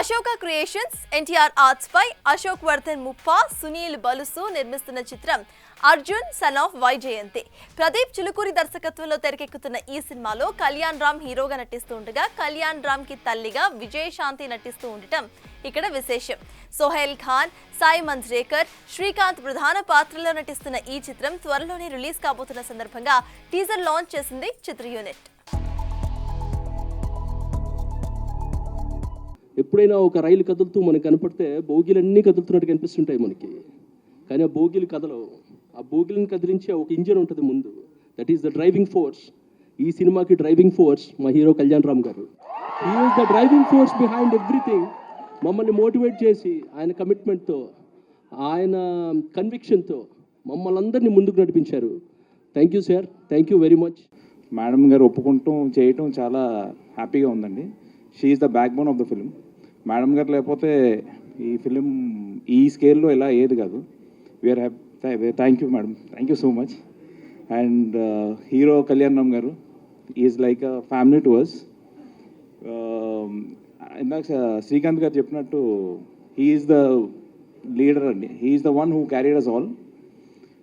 Ashoka creations, NTR arts పై అశోక్ వర్ధన్ ముప్పా, సునీల్ బలుసు నిర్మిస్తున్న చిత్రం Arjun son of Vyjayanthi. Pradeep Chilukuri దర్శకత్వంలో తెరకెక్కుతున్న ఈ సినిమాలో కళ్యాణ్ రామ్ హీరోగా నటిస్తూ ఉండగా కళ్యాణ్ రామ్ కి తల్లిగా విజయశాంతి నటిస్తూ ఉండటం ఇక్కడ విశేషం. సోహెల్ ఖాన్, సాయి మంజ్రేకర్, శ్రీకాంత్ ప్రధాన పాత్రలో నటిస్తున్న ఈ చిత్రం త్వరలోనే రిలీజ్ కాబోతున్న సందర్భంగా టీజర్ లాంచ్ చేసింది చిత్ర యూనిట్. ఎప్పుడైనా ఒక రైలు కదులుతూ మనకు కనపడితే బోగీలన్నీ కదులుతున్నట్టు కనిపిస్తుంటాయి మనకి, కానీ ఆ బోగీలు కదలవు. ఆ బోగీలను కదిలించే ఒక ఇంజిన్ ఉంటుంది ముందు, that is the driving force. ఈ సినిమాకి డ్రైవింగ్ ఫోర్స్ మా హీరో కళ్యాణ్ రామ్ గారు. He is the driving force behind everything. మమ్మల్ని మోటివేట్ చేసి ఆయన కమిట్మెంట్తో, ఆయన కన్విక్షన్తో మమ్మల్ని అందరినీ ముందుకు నడిపించారు. Thank you sir, thank you very much. Madam గారు ఒప్పుకుంటూ చేయటం చాలా హ్యాపీగా ఉందండి. She is the backbone of the film. Madam గారు లేకపోతే ఈ ఫిలిం ఈ స్కేల్లో ఇలా ఏది కాదు. We're happy. Thank you madam, thank you so much. And hero Kalyan Ram గారు is like a family to us. ఇందాక శ్రీకాంత్ గారు చెప్పినట్టు హీ ఈజ్ ద లీడర్ అండి. He is the one who carried us all.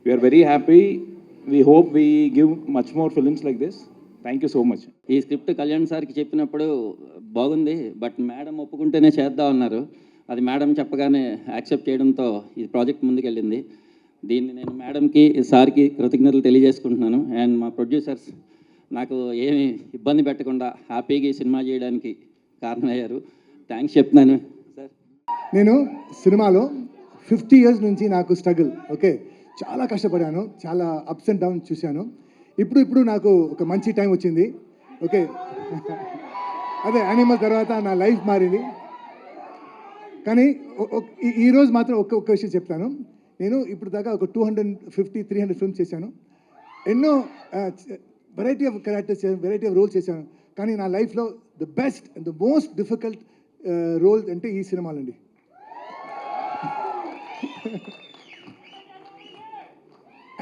We are very happy. We hope we give much more films like this. Thank you so much. ఈ script Kalyan సార్కి చెప్పినప్పుడు బాగుంది, but madam ఒప్పుకుంటేనే చేద్దాం అన్నారు. అది madam చెప్పగానే accept చేయడంతో ఈ ప్రాజెక్ట్ ముందుకెళ్ళింది. దీన్ని నేను మేడంకి, సార్కి కృతజ్ఞతలు తెలియజేసుకుంటున్నాను. అండ్ మా ప్రొడ్యూసర్స్ నాకు ఏమి ఇబ్బంది పెట్టకుండా హ్యాపీగా ఈ సినిమా చేయడానికి కారణమయ్యారు. థ్యాంక్స్ చెప్తున్నాను సార్. నేను సినిమాలో 50 years నుంచి నాకు స్ట్రగుల్, ఓకే, చాలా కష్టపడాను, చాలా అప్స్ అండ్ డౌన్స్ చూశాను. ఇప్పుడు నాకు ఒక మంచి టైం వచ్చింది, ఓకే. అదే యానిమల్ తర్వాత నా లైఫ్ మారింది. కానీ ఈరోజు మాత్రం ఒక్క విషయం చెప్తాను. నేను ఇప్పుడు దాకా ఒక 250-300 ఫిల్మ్స్ చేశాను. ఎన్నో variety of characters, variety of roles చేశాను. కానీ నా లైఫ్లో the best and the most difficult role అంటే ఈ సినిమాలండి.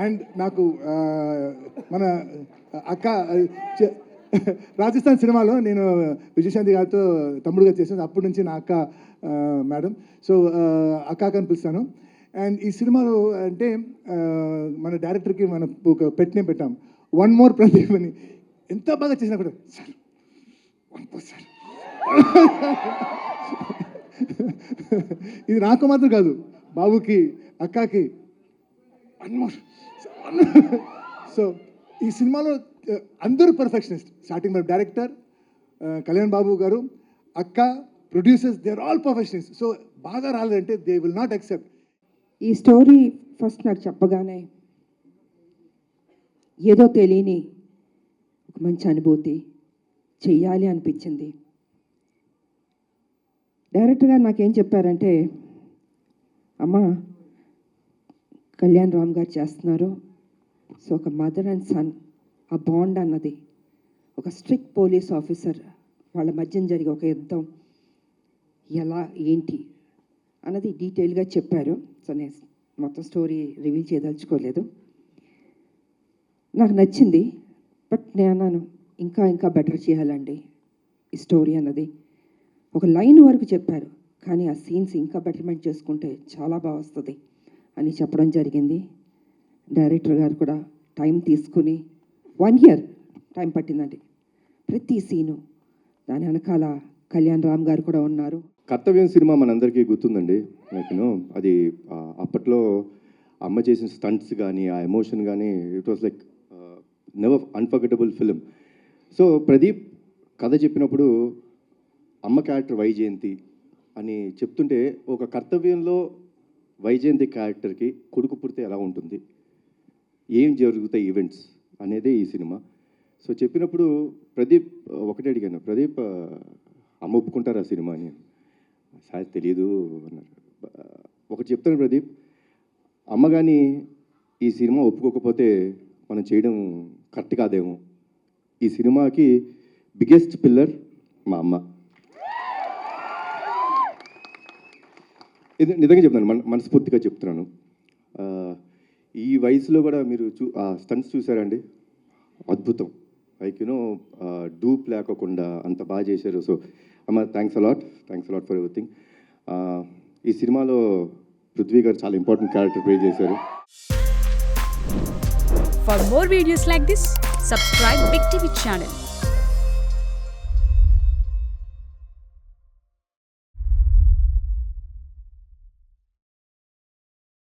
అండ్ నాకు మన అక్క రాజస్థాన్ సినిమాలో నేను విజయశాంతి గారితో తమ్ముడుగా చేశాను. అప్పటి నుంచి నా అక్క మేడం, సో అక్క అని పిలుస్తాను. అండ్ ఈ సినిమాలో అంటే మన డైరెక్టర్కి మన ఒక పెట్టినే పెట్టాం, వన్ మోర్ ప్రదీప్ అని. ఎంత బాగా చేసినా కూడా సార్ సార్ ఇది నాకు మాత్రం కాదు, బాబుకి, అక్కకి వన్ మోర్. సో ఈ సినిమాలో అందరూ పర్ఫెక్షనిస్ట్. స్టార్టింగ్ మన డైరెక్టర్ కళ్యాణ్ బాబు గారు, అక్క, producers, they are all perfectionist. So బాగా రాలేదంటే దే విల్ నాట్ యాక్సెప్ట్. ఈ స్టోరీ ఫస్ట్ నాకు చెప్పగానే ఏదో తెలియని ఒక మంచి అనుభూతి, చెయ్యాలి అనిపించింది. డైరెక్టర్ గారు నాకేం చెప్పారంటే, అమ్మ కళ్యాణ్ రామ్ గారు చేస్తున్నారు, సో ఒక మదర్ అండ్ సన్ ఆ బాండ్ అన్నది, ఒక స్ట్రిక్ట్ పోలీస్ ఆఫీసర్ వాళ్ళ మధ్యన జరిగే ఒక యుద్ధం ఎలా ఏంటి అన్నది డీటెయిల్గా చెప్పారు. సో నేను మొత్తం స్టోరీ రివీల్ చేయదలుచుకోలేదు. నాకు నచ్చింది, బట్ నేను అన్నాను ఇంకా బెటర్ చేయాలండి ఈ స్టోరీ అన్నది. ఒక లైన్ వరకు చెప్పారు, కానీ ఆ సీన్స్ ఇంకా బెటర్మెంట్ చేసుకుంటే చాలా బాగా వస్తుంది అని చెప్పడం జరిగింది. డైరెక్టర్ గారు కూడా టైం తీసుకుని 1 year టైం పట్టిందండి ప్రతి సీను. దాని వెనకాల కళ్యాణ్ రామ్ గారు కూడా ఉన్నారు. కర్తవ్యం సినిమా మనందరికీ గుర్తుందండి. లైక్ అది అప్పట్లో అమ్మ చేసిన స్టంట్స్ కానీ, ఆ ఎమోషన్ కానీ, it was like never unforgettable film. So Pradeep కథ చెప్పినప్పుడు అమ్మ క్యారెక్టర్ వైజయంతి అని చెప్తుంటే, ఒక కర్తవ్యంలో వైజయంతి క్యారెక్టర్కి కొడుకు పుడితే ఎలా ఉంటుంది, ఏం జరుగుతాయి ఈవెంట్స్ అనేదే ఈ సినిమా. సో చెప్పినప్పుడు ప్రదీప్ ఒకటే అడిగాను, ప్రదీప్ అమ్మ ఒప్పుకుంటారు ఆ సినిమా అని. సార్ తెలియదు అన్నారు. ఒకటి చెప్తాను ప్రదీప్, అమ్మ కానీ ఈ సినిమా ఒప్పుకోకపోతే మనం చేయడం కరెక్ట్ కాదేమో. ఈ సినిమాకి బిగ్గెస్ట్ పిల్లర్ మా అమ్మ. ఇది నిజంగా చెప్తున్నాను, మనస్ఫూర్తిగా చెప్తున్నాను. ఈ వయసులో కూడా మీరు స్టంట్స్ చూసారండి, అద్భుతం. లైక్ యూనో డూప్ లేకోకుండా అంత బాగా చేశారు. సో అమ్మ థ్యాంక్స్ అలాట్ ఫర్ ఎవ్రీథింగ్. ఈ సినిమాలో పృథ్వీ గారు చాలా ఇంపార్టెంట్ క్యారెక్టర్ ప్లే చేశారు. For more videos like this, subscribe Big TV channel.